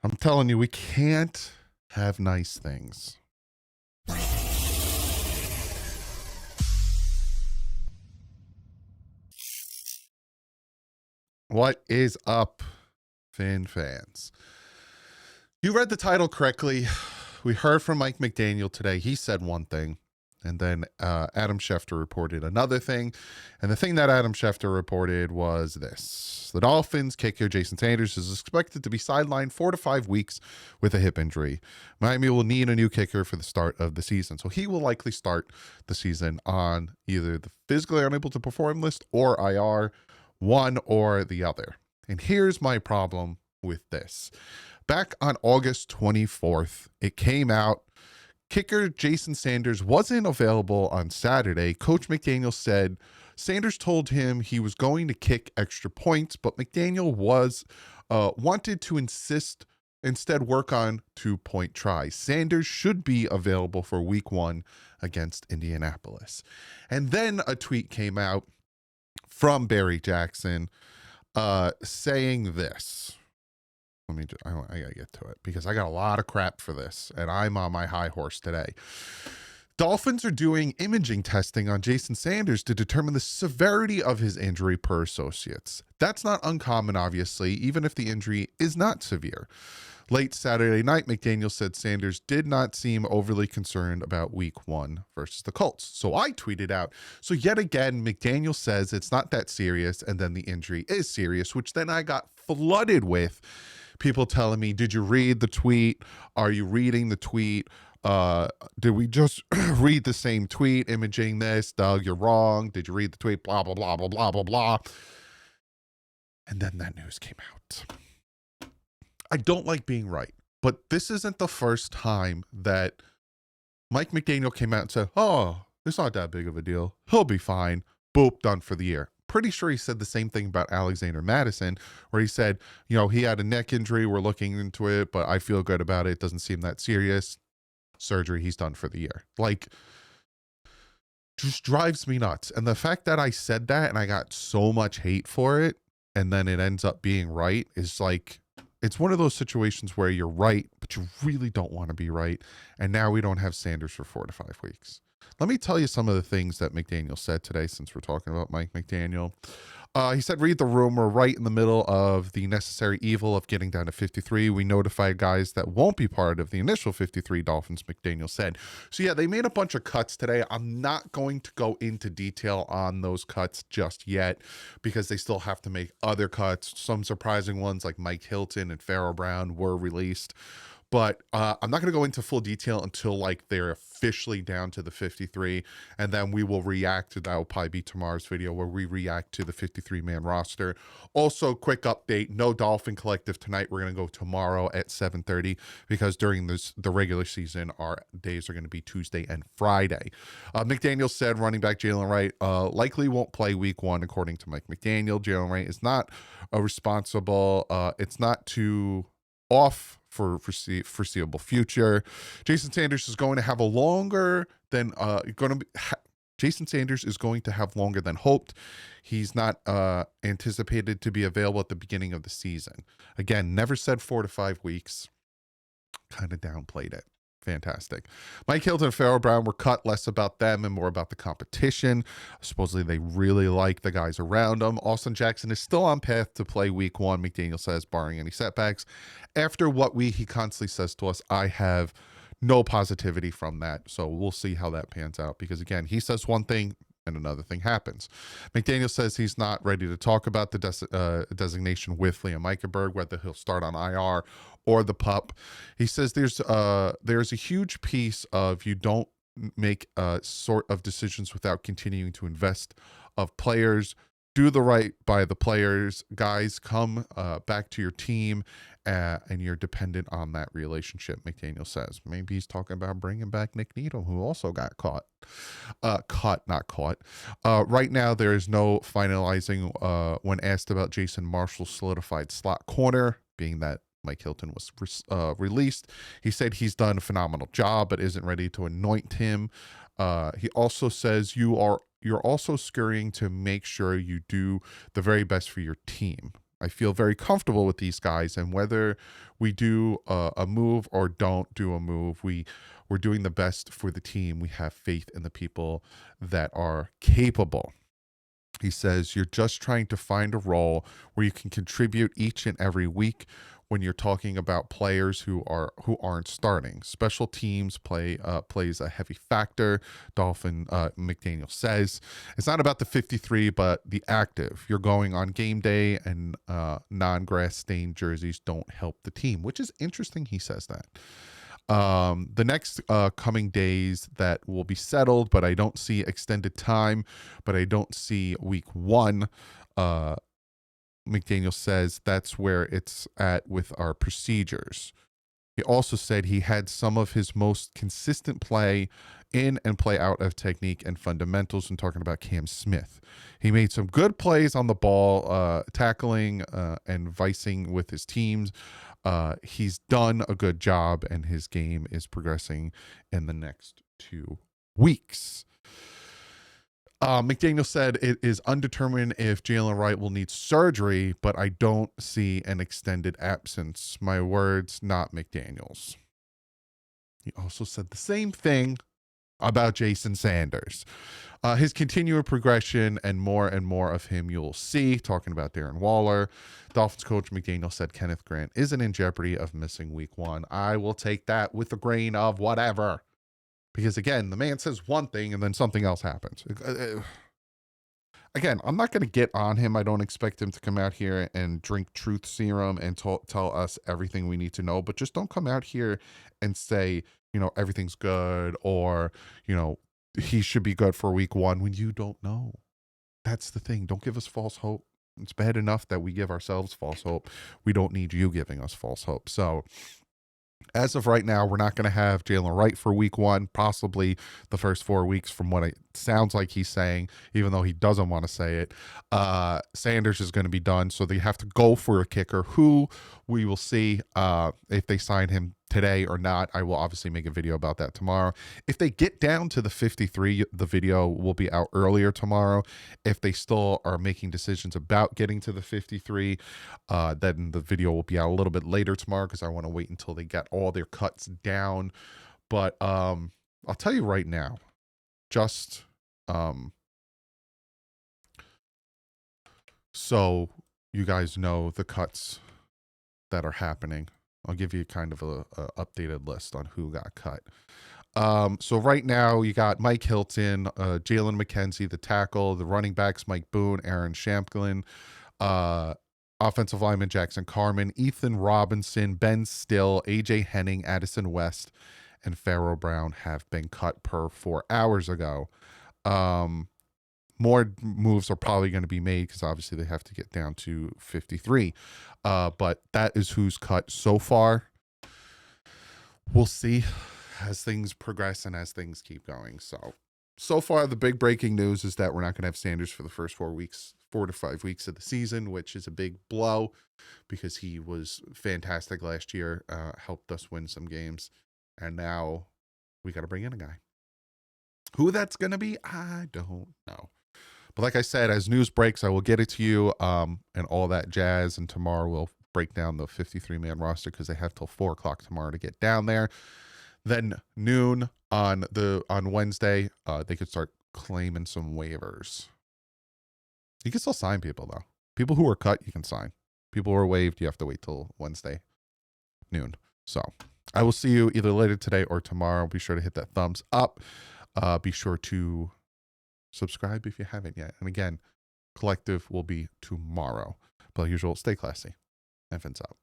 I'm telling you, we can't have nice things. What is up, Finn fans? You read the title correctly. We heard from Mike McDaniel today. He said one thing, and then Adam Schefter reported another thing. And the thing that Adam Schefter reported was this: the Dolphins kicker Jason Sanders is expected to be sidelined 4 to 5 weeks with a hip injury. Miami will need a new kicker for the start of the season. So he will likely start the season on either the physically unable to perform list or IR, one or the other. And here's my problem with this. Back on August 24th, it came out. Kicker Jason Sanders wasn't available on Saturday. Coach McDaniel said Sanders told him he was going to kick extra points, but McDaniel wanted to instead work on 2-point tries. Sanders should be available for week 1 against Indianapolis. And then a tweet came out from Barry Jackson saying this. I gotta get to it because I got a lot of crap for this and I'm on my high horse today. Dolphins are doing imaging testing on Jason Sanders to determine the severity of his injury per associates. That's not uncommon, obviously, even if the injury is not severe. Late Saturday night, McDaniel said Sanders did not seem overly concerned about week 1 versus the Colts. So I tweeted out, so yet again, McDaniel says it's not that serious, and then the injury is serious, which then I got flooded with people telling me, did you read the tweet? Are you reading the tweet? Did we just read the same tweet, imaging this? Doug, you're wrong. Did you read the tweet? Blah, blah, blah, blah, blah, blah, blah. And then that news came out. I don't like being right, but this isn't the first time that Mike McDaniel came out and said, oh, it's not that big of a deal. He'll be fine. Boop, done for the year. Pretty sure he said the same thing about Alexander Madison, where he said, he had a neck injury. We're looking into it, but I feel good about it. It doesn't seem that serious. Surgery, he's done for the year. Just drives me nuts. And the fact that I said that and I got so much hate for it, and then it ends up being right, is it's one of those situations where you're right, but you really don't want to be right. And now we don't have Sanders for 4 to 5 weeks. Let me tell you some of the things that McDaniel said today, since we're talking about Mike McDaniel. He said, read the room. We're right in the middle of the necessary evil of getting down to 53. We notified guys that won't be part of the initial 53 Dolphins, McDaniel said. So yeah, they made a bunch of cuts today. I'm not going to go into detail on those cuts just yet because they still have to make other cuts. Some surprising ones like Mike Hilton and Pharaoh Brown were released. But I'm not going to go into full detail until they're officially down to the 53. And then we will react to that. Will probably be tomorrow's video where we react to the 53-man roster. Also, quick update, no Dolphin Collective tonight. We're going to go tomorrow at 7:30 because during the regular season, our days are going to be Tuesday and Friday. McDaniel said running back Jalen Wright likely won't play week 1, according to Mike McDaniel. Jalen Wright is not responsible. It's not too off for foreseeable future. Jason Sanders is going to have Jason Sanders is going to have longer than hoped. He's not anticipated to be available at the beginning of the season. Again, never said 4 to 5 weeks. Kind of downplayed it. Fantastic. Mike Hilton and Pharaoh Brown were cut, less about them and more about the competition. Supposedly they really like the guys around them. Austin Jackson is still on path to play week 1, McDaniel says, barring any setbacks. After what he constantly says to us, I have no positivity from that. So we'll see how that pans out because, again, he says one thing and another thing happens. McDaniel says he's not ready to talk about the designation with Liam Eichenberg, whether he'll start on IR or the pup. He says there's a huge piece of you don't make sort of decisions without continuing to invest of players. Do the right by the players. Guys, come back to your team, and you're dependent on that relationship, McDaniel says. Maybe he's talking about bringing back Nick Needham, who also got caught. Not caught. Right now, there is no finalizing when asked about Jason Marshall's solidified slot corner, being that Mike Hilton was released. He said he's done a phenomenal job, but isn't ready to anoint him. He also says you're also scurrying to make sure you do the very best for your team. I feel very comfortable with these guys, and whether we do a move or don't do a move, we're doing the best for the team. We have faith in the people that are capable. He says, you're just trying to find a role where you can contribute each and every week. When you're talking about players who aren't starting, special teams plays a heavy factor. McDaniel says it's not about the 53, but the active. You're going on game day, and non-grass stained jerseys don't help the team, which is interesting. He says that. The next coming days that will be settled, but I don't see extended time, but I don't see week one. McDaniel says that's where it's at with our procedures. He also said he had some of his most consistent play in and play out of technique and fundamentals, and talking about Cam Smith. He made some good plays on the ball, tackling and vicing with his teams. He's done a good job, and his game is progressing in the next 2 weeks. McDaniel said it is undetermined if Jalen Wright will need surgery, but I don't see an extended absence. My words, not McDaniel's. He also said the same thing about Jason Sanders. His continued progression, and more of him you'll see, talking about Darren Waller. Dolphins coach McDaniel said Kenneth Grant isn't in jeopardy of missing week one. I will take that with a grain of whatever. Because, again, the man says one thing and then something else happens. Again, I'm not going to get on him. I don't expect him to come out here and drink truth serum and tell us everything we need to know. But just don't come out here and say, everything's good, or, he should be good for week one when you don't know. That's the thing. Don't give us false hope. It's bad enough that we give ourselves false hope. We don't need you giving us false hope. So, as of right now, we're not going to have Jalen Wright for week one, possibly the first 4 weeks from what it sounds like he's saying, even though he doesn't want to say it. Sanders is going to be done, so they have to go for a kicker, who we will see if they sign him today or not. I will obviously make a video about that tomorrow. If they get down to the 53, the video will be out earlier tomorrow. If they still are making decisions about getting to the 53, then the video will be out a little bit later tomorrow, because I want to wait until they get all their cuts down. But I'll tell you right now, just so you guys know the cuts that are happening. I'll give you kind of a updated list on who got cut. So right now you got Mike Hilton, Jalen McKenzie, the tackle, the running backs, Mike Boone, Aaron Shamklin, offensive lineman Jackson Carman, Ethan Robinson, Ben Still, AJ Henning, Addison West, and Pharaoh Brown have been cut per 4 hours ago. More moves are probably going to be made, because obviously they have to get down to 53. But that is who's cut so far. We'll see as things progress and as things keep going. So far, the big breaking news is that we're not going to have Sanders for the first 4 to 5 weeks of the season, which is a big blow, because he was fantastic last year, helped us win some games. And now we got to bring in a guy. Who that's going to be, I don't know. But like I said, as news breaks, I will get it to you, and all that jazz. And tomorrow we'll break down the 53-man roster, because they have till 4 o'clock tomorrow to get down there. Then noon on Wednesday, they could start claiming some waivers. You can still sign people, though. People who are cut, you can sign. People who are waived, you have to wait till Wednesday noon. So I will see you either later today or tomorrow. Be sure to hit that thumbs up. Be sure to subscribe if you haven't yet. And again, collective will be tomorrow. But like usual, stay classy. And fins out.